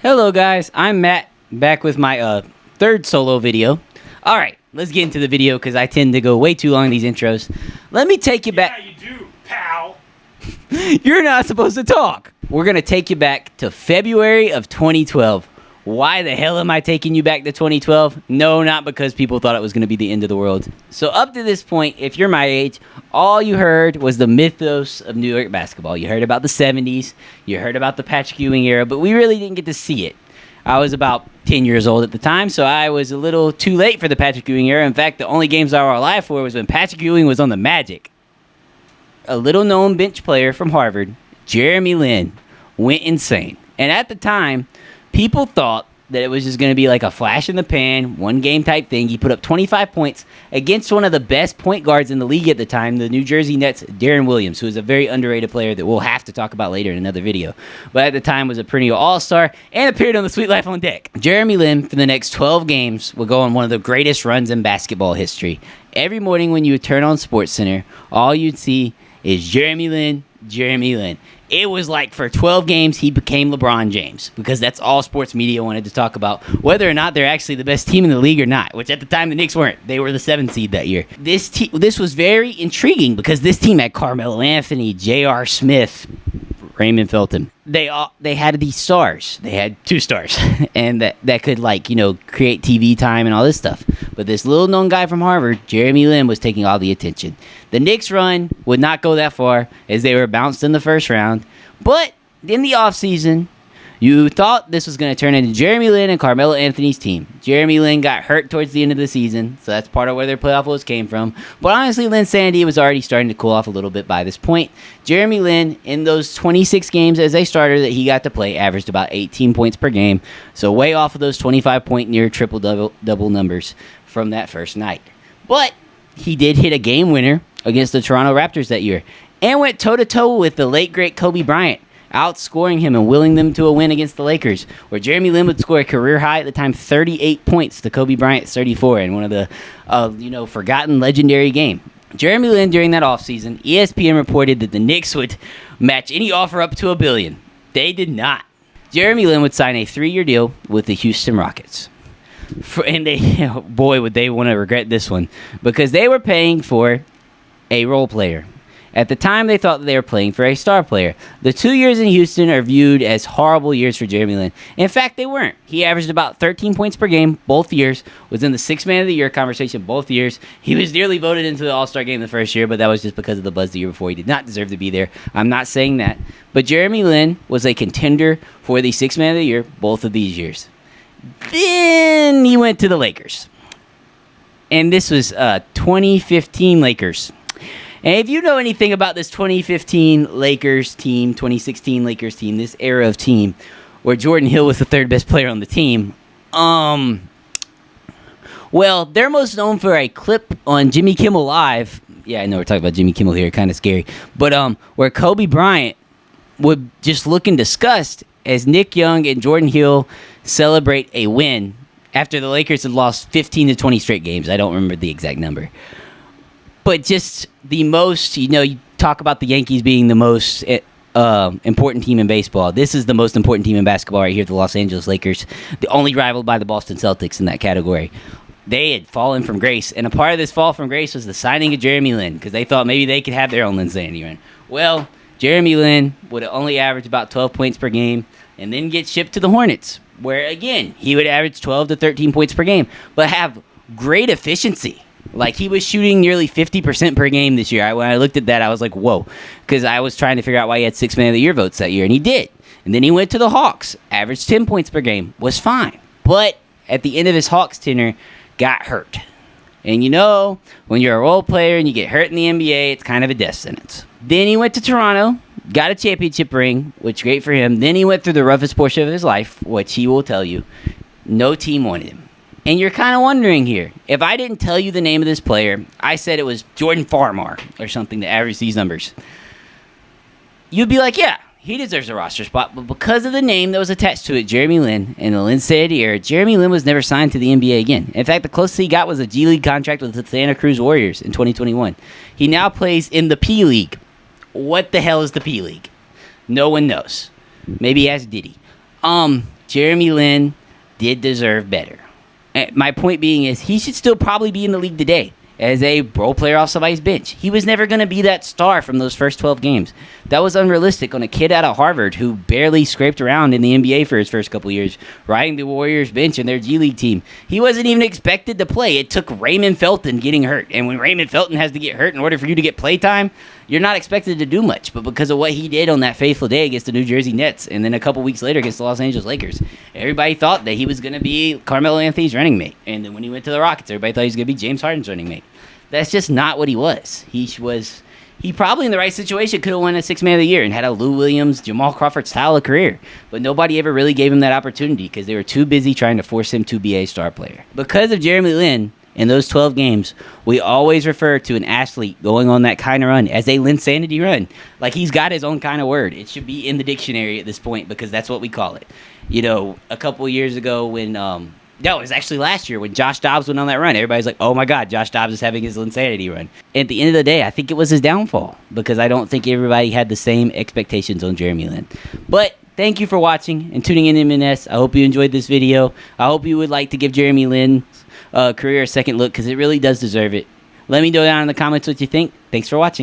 Hello guys, I'm Matt, back with my third solo video. Alright, let's get into the video because I tend to go way too long in these intros. Let me take you back. Yeah, you do, pal. You're not supposed to talk. We're going to take you back to February of 2012. Why the hell am I taking you back to 2012? No, not because people thought it was going to be the end of the world. So up to this point, if you're my age, all you heard was the mythos of New York basketball. You heard about the 70s, you heard about the Patrick Ewing era, but we really didn't get to see it. I was about 10 years old at the time, so I was a little too late for the Patrick Ewing era. In fact, the only games I were alive for was when Patrick Ewing was on the Magic. A little-known bench player from Harvard, Jeremy Lin, went insane. And at the time, people thought that it was just going to be like a flash in the pan, one-game type thing. He put up 25 points against one of the best point guards in the league at the time, the New Jersey Nets' Darren Williams, who is a very underrated player that we'll have to talk about later in another video. But at the time was a perennial all-star and appeared on the Sweet Life on Deck. Jeremy Lin, for the next 12 games, will go on one of the greatest runs in basketball history. Every morning when you would turn on SportsCenter, all you'd see is Jeremy Lin, Jeremy Lin. It was like for 12 games, he became LeBron James because that's all sports media wanted to talk about, whether or not they're actually the best team in the league or not, which at the time the Knicks weren't. They were the 7th seed that year. This was very intriguing because this team had Carmelo Anthony, J.R. Smith, Raymond Felton. They had these stars. They had 2 stars, and that could create TV time and all this stuff. But this little known guy from Harvard, Jeremy Lin, was taking all the attention. The Knicks' run would not go that far as they were bounced in the first round. But in the offseason, you thought this was going to turn into Jeremy Lin and Carmelo Anthony's team. Jeremy Lin got hurt towards the end of the season, so that's part of where their playoff woes came from. But honestly, Linsanity was already starting to cool off a little bit by this point. Jeremy Lin, in those 26 games as a starter that he got to play, averaged about 18 points per game, so way off of those 25-point near triple-double numbers from that first night. But he did hit a game winner against the Toronto Raptors that year and went toe-to-toe with the late, great Kobe Bryant, outscoring him and willing them to a win against the Lakers, where Jeremy Lin would score a career high at the time 38 points to Kobe Bryant's 34 in one of the forgotten legendary game. Jeremy Lin, during that offseason, ESPN reported that the Knicks would match any offer up to $1 billion. They did not. Jeremy Lin would sign a 3-year deal with the Houston Rockets. And boy, would they want to regret this one, because they were paying for a role player. At the time, they thought that they were playing for a star player. The 2 years in Houston are viewed as horrible years for Jeremy Lin. In fact, they weren't. He averaged about 13 points per game both years, was in the 6th Man of the Year conversation both years. He was nearly voted into the All-Star game the first year, but that was just because of the buzz the year before. He did not deserve to be there. I'm not saying that. But Jeremy Lin was a contender for the 6th Man of the Year both of these years. Then he went to the Lakers. And this was 2015 Lakers. And if you know anything about this 2015 Lakers team, 2016 Lakers team, this era of team, where Jordan Hill was the 3rd best player on the team, well, they're most known for a clip on Jimmy Kimmel Live. Yeah, I know we're talking about Jimmy Kimmel here, kind of scary. But where Kobe Bryant would just look in disgust as Nick Young and Jordan Hill celebrate a win after the Lakers had lost 15 to 20 straight games. I don't remember the exact number. But just the most, you talk about the Yankees being the most important team in baseball. This is the most important team in basketball right here, the Los Angeles Lakers, the only rivaled by the Boston Celtics in that category. They had fallen from grace, and a part of this fall from grace was the signing of Jeremy Lin, because they thought maybe they could have their own Linsanity run. Well, Jeremy Lin would only average about 12 points per game and then get shipped to the Hornets, where, again, he would average 12 to 13 points per game, but have great efficiency. Like, he was shooting nearly 50% per game this year. When I looked at that, I was like, whoa, because I was trying to figure out why he had 6 Man of the Year votes that year, and he did. And then he went to the Hawks, averaged 10 points per game, was fine. But at the end of his Hawks tenure, got hurt. And when you're a role player and you get hurt in the NBA, it's kind of a death sentence. Then he went to Toronto, got a championship ring, which is great for him. Then he went through the roughest portion of his life, which he will tell you. No team wanted him. And you're kind of wondering here, if I didn't tell you the name of this player, I said it was Jordan Farmar or something to average these numbers, you'd be like, yeah, he deserves a roster spot. But because of the name that was attached to it, Jeremy Lin, and the Linsanity era, Jeremy Lin was never signed to the NBA again. In fact, the closest he got was a G League contract with the Santa Cruz Warriors in 2021. He now plays in the P League. What the hell is the P League? No one knows. Maybe ask Diddy. Jeremy Lin did deserve better. My point being is he should still probably be in the league today as a role player off somebody's bench. He was never going to be that star from those first 12 games. That was unrealistic on a kid out of Harvard who barely scraped around in the NBA for his first couple years, riding the Warriors bench in their G League team. He wasn't even expected to play. It took Raymond Felton getting hurt. And when Raymond Felton has to get hurt in order for you to get play time, you're not expected to do much. But because of what he did on that fateful day against the New Jersey Nets, and then a couple weeks later against the Los Angeles Lakers, everybody thought that he was going to be Carmelo Anthony's running mate. And then when he went to the Rockets, everybody thought he was going to be James Harden's running mate. That's just not what he was. He probably in the right situation could have won a Sixth Man of the Year and had a Lou Williams, Jamal Crawford style of career. But nobody ever really gave him that opportunity because they were too busy trying to force him to be a star player. Because of Jeremy Lin, in those 12 games, we always refer to an athlete going on that kind of run as a Linsanity run. Like, he's got his own kind of word. It should be in the dictionary at this point because that's what we call it. You know, a couple of years ago when... No, it was actually last year when Josh Dobbs went on that run. Everybody's like, oh my God, Josh Dobbs is having his Linsanity run. At the end of the day, I think it was his downfall because I don't think everybody had the same expectations on Jeremy Lin. But thank you for watching and tuning in to MNS. I hope you enjoyed this video. I hope you would like to give Jeremy Lin's career a second look because it really does deserve it. Let me know down in the comments what you think. Thanks for watching.